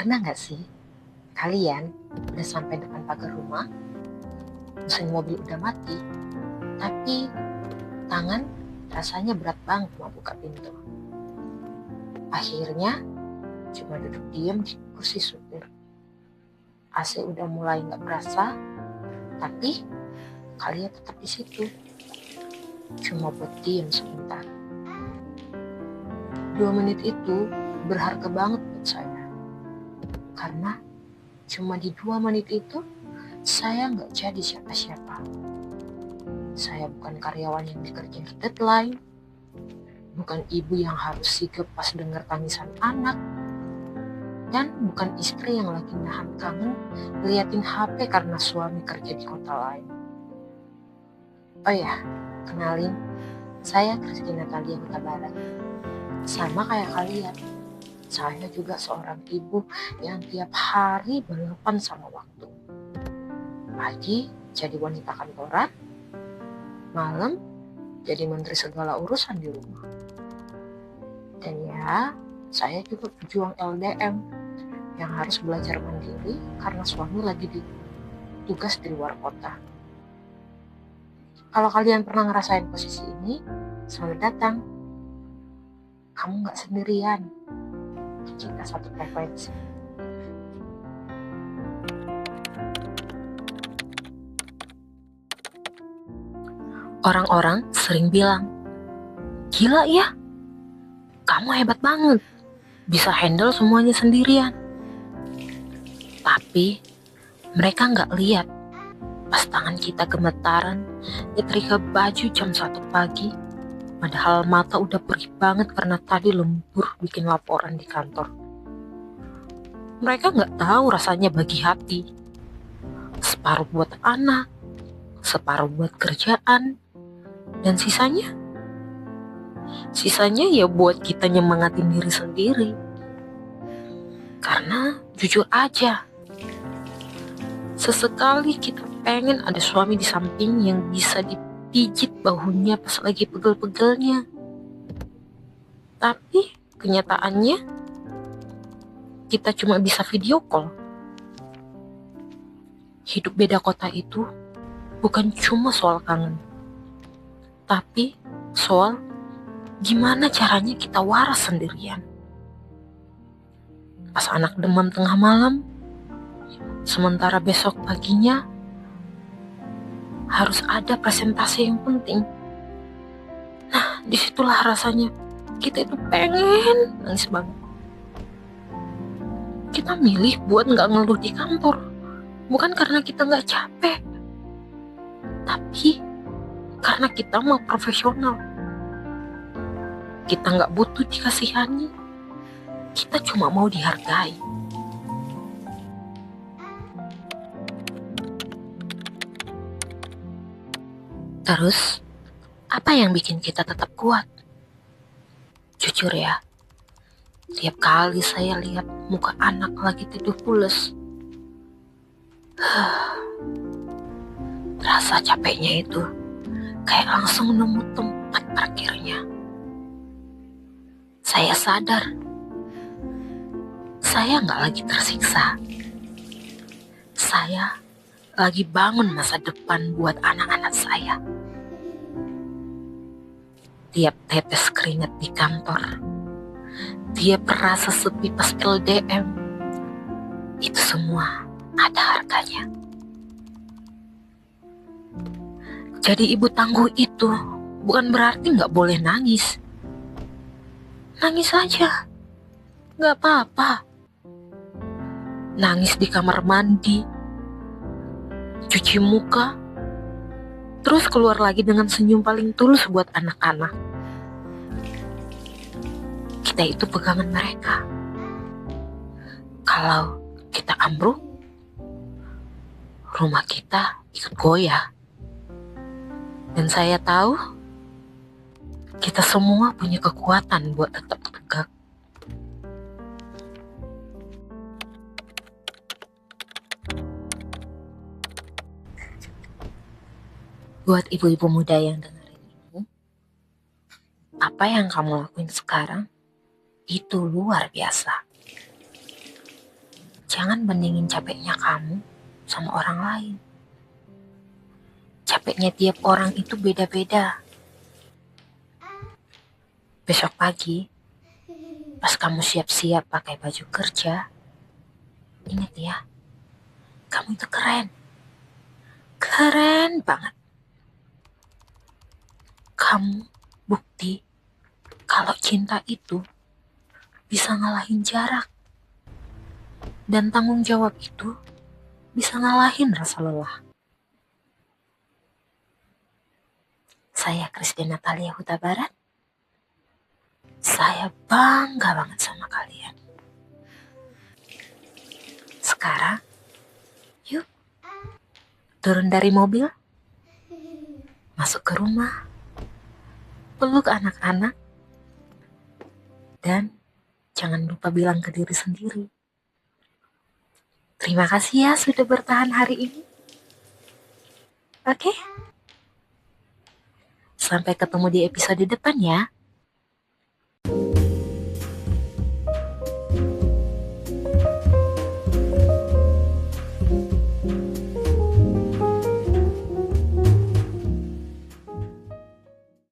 Pernah nggak sih kalian udah sampai depan pagar rumah, mesin mobil udah mati, tapi tangan rasanya berat banget mau buka pintu. Akhirnya cuma duduk diam di kursi supir. AC udah mulai nggak berasa, tapi kalian tetap di situ, cuma buat diam sebentar. 2 menit itu berharga banget buat saya, karena cuma di 2 menit itu saya nggak jadi siapa-siapa. Saya bukan karyawan yang dikejar deadline, bukan ibu yang harus sigap pas dengar tangisan anak, dan bukan istri yang lagi nahan kangen liatin HP karena suami kerja di kota lain. Oh ya, kenalin, saya Christina Natalia Huta Barat. Sama kayak kalian, saya juga seorang ibu yang tiap hari balapan sama waktu. Pagi jadi wanita kantoran, malam jadi menteri segala urusan di rumah. Dan ya, saya juga pejuang LDM yang harus belajar mandiri karena suami lagi tugas di luar kota. Kalau kalian pernah ngerasain posisi ini, selamat datang. Kamu gak sendirian, kita satu frekuensi. Orang-orang sering bilang, gila ya, kamu hebat banget, bisa handle semuanya sendirian. Tapi mereka gak lihat pas tangan kita gemetaran nyetrika baju jam 1 pagi, padahal mata udah perih banget karena tadi lembur bikin laporan di kantor. Mereka gak tahu rasanya bagi hati, separuh buat anak, separuh buat kerjaan, dan sisanya ya buat kita nyemangatin diri sendiri. Karena jujur aja, sesekali kita pengen ada suami di samping yang bisa dipijit bahunya pas lagi pegel-pegelnya. Tapi kenyataannya kita cuma bisa video call. Hidup beda kota itu bukan cuma soal kangen, tapi soal gimana caranya kita waras sendirian. Pas anak demam tengah malam, sementara besok paginya harus ada presentasi yang penting. Nah, disitulah rasanya kita itu pengen nangis banget. Kita milih buat gak ngeluh di kantor, bukan karena kita gak capek, tapi karena kita mau profesional. Kita gak butuh dikasihani, kita cuma mau dihargai. Terus, apa yang bikin kita tetap kuat? Jujur ya, tiap kali saya lihat muka anak lagi tidur pules, rasa capeknya itu kayak langsung nemu tempat parkirnya. Saya sadar, saya gak lagi tersiksa. Saya lagi bangun masa depan buat anak-anak saya. Tiap tetes keringat di kantor, tiap rasa sepi pas LDM, itu semua ada harganya. Jadi ibu tangguh itu bukan berarti gak boleh nangis. Nangis aja, gak apa-apa. Nangis di kamar mandi, cuci muka, terus keluar lagi dengan senyum paling tulus buat anak-anak. Kita itu pegangan mereka. Kalau kita ambruk, rumah kita ikut goyah. Dan saya tahu kita semua punya kekuatan buat tetap tegak. Buat ibu-ibu muda yang dengerin ini, apa yang kamu lakuin sekarang itu luar biasa. Jangan bandingin capeknya kamu sama orang lain. Capeknya tiap orang itu beda-beda. Besok pagi, pas kamu siap-siap pakai baju kerja, ingat ya, kamu itu keren. Keren banget. Kamu bukti kalau cinta itu bisa ngalahin jarak. Dan tanggung jawab itu bisa ngalahin rasa lelah. Saya Christine Natalia Huta Barat. Saya bangga banget sama kalian. Sekarang, yuk turun dari mobil, masuk ke rumah, peluk anak-anak, dan jangan lupa bilang ke diri sendiri, terima kasih ya sudah bertahan hari ini. Oke? Sampai ketemu di episode depan ya.